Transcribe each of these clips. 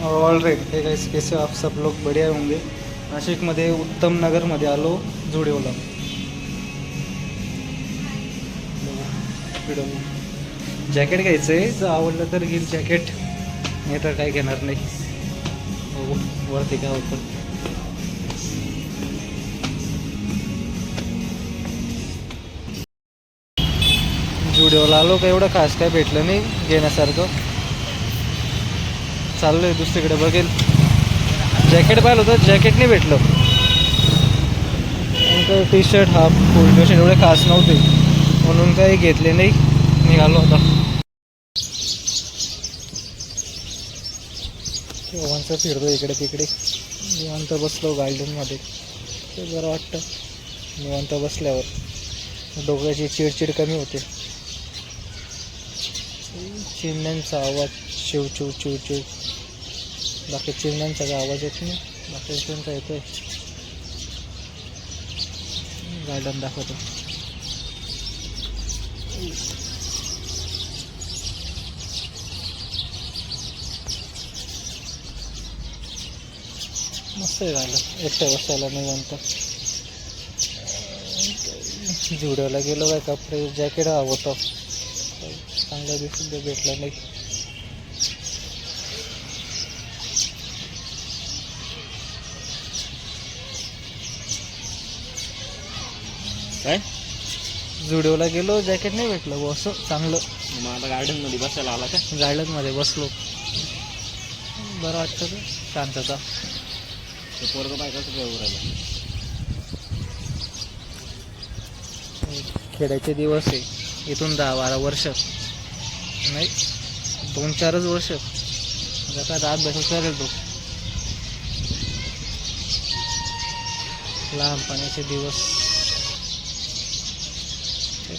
All right hey guys, कैसे आप सब लोग बढ़िया होंगे। नाशिकमध्ये उत्तम नगरमध्ये आलो जुडिओला। जॅकेट घ्यायचं आहे, जर आवडलं तर घेईल जॅकेट, नाही तर काही घेणार नाही। बघू वरती काय होतं। जुडिओला आलो, काही एवढं खास काय भेटलं नाही घेण्यासारखं, चाललोय दुसरीकडे बघेल। जॅकेट पाहिलं होतं, जॅकेट नाही भेटलं। काही टी शर्ट हाफ फुल टी शर्ट एवढे खास नव्हते, म्हणून काही घेतले नाही, निघालो आता। निवांत फिरतो इकडे तिकडे, निवांत बसलो गार्डनमध्ये, ते बरं वाटतं निवांत बसल्यावर, डोक्याची चिडचिड कमी होते। चिमण्यांचा आवाज चिव चिव चिव चिव, बाकी चिमण्यांचा काही आवाज येत नाही, बाकी चिमण्यांचा येतोय। गार्डन दाखवतो। मस्त आहे गार्डन, एकट्या बसायला निवांत। जुडिओला गेलो, काय कपडे जॅकेट हवं होतं, चांगल्या दिवशी भेटलं नाही। काय जुडिओला गेलो, जॅकेट नाही भेटलं बॉ असं चांगलं। मग आता गार्डन मध्ये बसायला आला का? गार्डनमध्ये बसलो, बरं वाटतं ते, शांतता। ते पोरगं बाय कसं काय उभं राहिलं? खेळायचे दिवस आहे, इथून 10-12 वर्ष नाही, 2-4च वर्ष जसा अभ्यास करेल तो। लहानपणाचे दिवस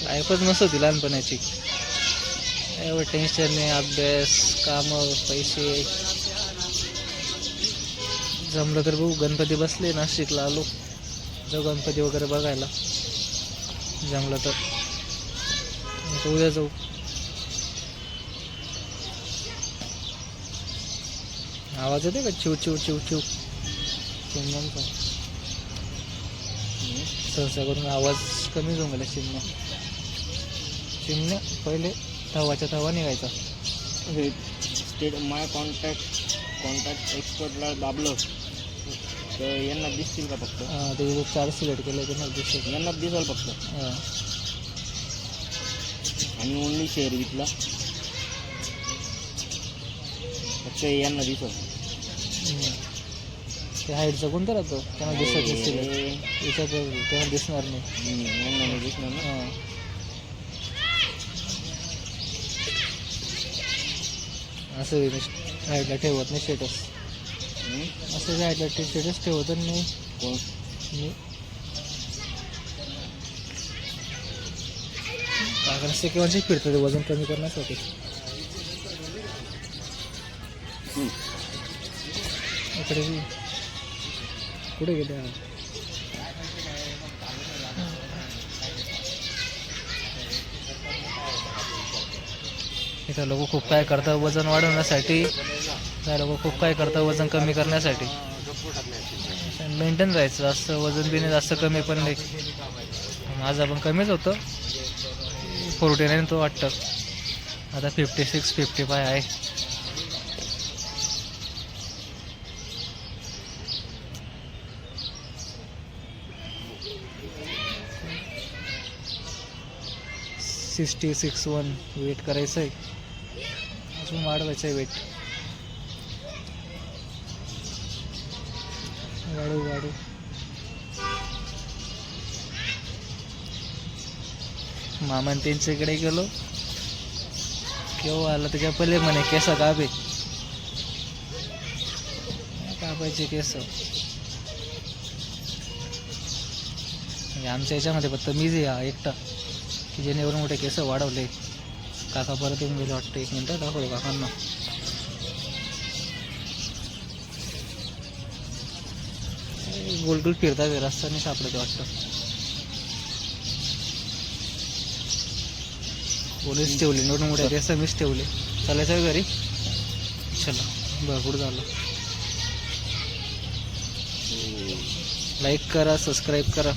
लाईफच नसती लहानपणाची, एवढं टेन्शन नाही, अभ्यास, कामं, पैसे। जमलं तर बघू, गणपती बसले, नाशिकला आलो, जाऊ गणपती वगैरे बघायला, जमलं तर उद्या जाऊ। आवाज येते का चिव चिव चिव चिव चिमण्यांचा? सहसा करून आवाज कमी होऊन गेला। चिमण्या पहिले तवाच्या तवा निघायचा। स्टेट माय कॉन्टॅक्ट एक्सपर्टला दाबलं तर यांना दिसतील का फक्त? हां, ते 4 सिलेक्ट केलं तर नाही दिसत, यांना दिसाल फक्त। हां, आणि ओनली शेअर विकला फक्त यांना दिसल। ते हाईटचं कोणतं राहतं, त्यांना दिसत दिसतील, याच्यात त्यांना दिसणार नाही, यांना नाही दिसणार ना। हां, असं हाईटला ठेवत नाही स्टेटस, असं हाईटला स्टेटस ठेवत नाही कोण? मी कारण सेकंडची फिरतं ते वजन कमी करण्यासाठी। इकडे कुठे गेले? इथं लोक खूप काय करतात वजन वाढवण्यासाठी, त्या लोक खूप काय करतात वजन कमी करण्यासाठी। मेंटेन राहायचं, जास्त वजन बी नाही, जास्त कमी पण नाही। माझं पण कमीच होतं, 49 तो वाटतं, आता 56-55 आहे। $66.1 वेट करायचं आहे, अजून वाढवायचं आहे वेट, वाढू। मामा त्यांच्याकडे गेलो, केव्हा आला त्याच्या पहिले म्हणे केस कापायचे केस। आमच्या याच्यामध्ये फक्त मीच आहे एकटा की ज्याने एवढे मोठे केस वाढवले। काका परत येऊन गेले वाटतं, 1 मिनिट दाखवतो काकांना। गोल गोल फिरतात, रस्ता नाही सापडत वाटतं। पोलीस ठेवले, नोट मोठे केस मीच ठेवले। चालायचं घरी, चला। भरपूर झालं. लाईक करा, सबस्क्राईब करा.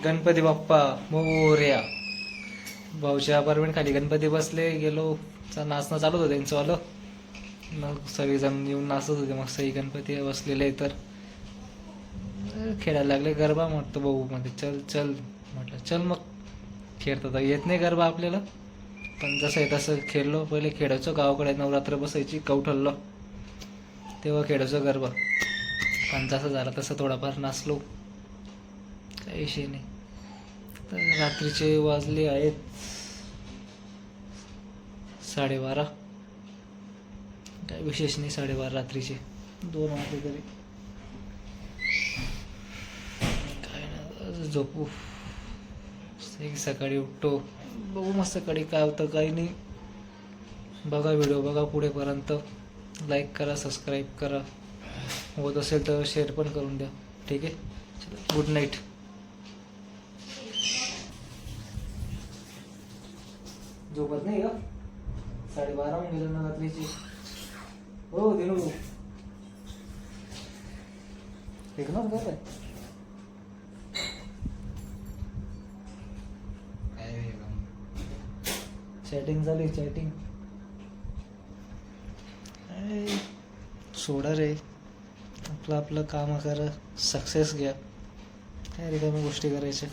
गणपती बाप्पा मोरया. भाऊच्या अपार्टमेंट खाली गणपती बसले, गेलो. नाचणं चालू होतं त्यांचं आलं. मग सगळेजण येऊन नाचत होते. मग सही गणपती बसलेले तर खेळायला लागले गरबा. म्हटलं भाऊ मध्ये चल चल, म्हटलं चल. मग खेळता तर येत नाही गरबा आपल्याला, पण जसं आहे तसं खेळलो. पहिले खेळायचो गावाकडे, नवरात्र बसायची कवठलला, तेव्हा खेळायचो गरबा. पण जसं झालं तसं थोडाफार नाचलो, काही विषय नाही. तर रात्रीचे वाजले आहेत 12:30. काय विशेष नाही, 12:30 रात्रीचे 2 वाजले तरी. काय ना, झोपू. सकाळी उठतो, बघू मस्त सकाळी काय होतं काही नाही. बघा व्हिडिओ, बघा पुढेपर्यंत. लाईक करा, सबस्क्राईब करा, होत असेल तर शेअर पण करून द्या. ठीक आहे, चला, गुड नाईट. झोपत नाही का? 12:30 होऊन गेलं ना रात्रीची. हो दिनू, इग्नोर कर. चॅटिंग झाली, चॅटिंग. सोडा रे, आपलं आपलं काम करा, सक्सेस घ्या. काय रिकाम्या गोष्टी करायच्या.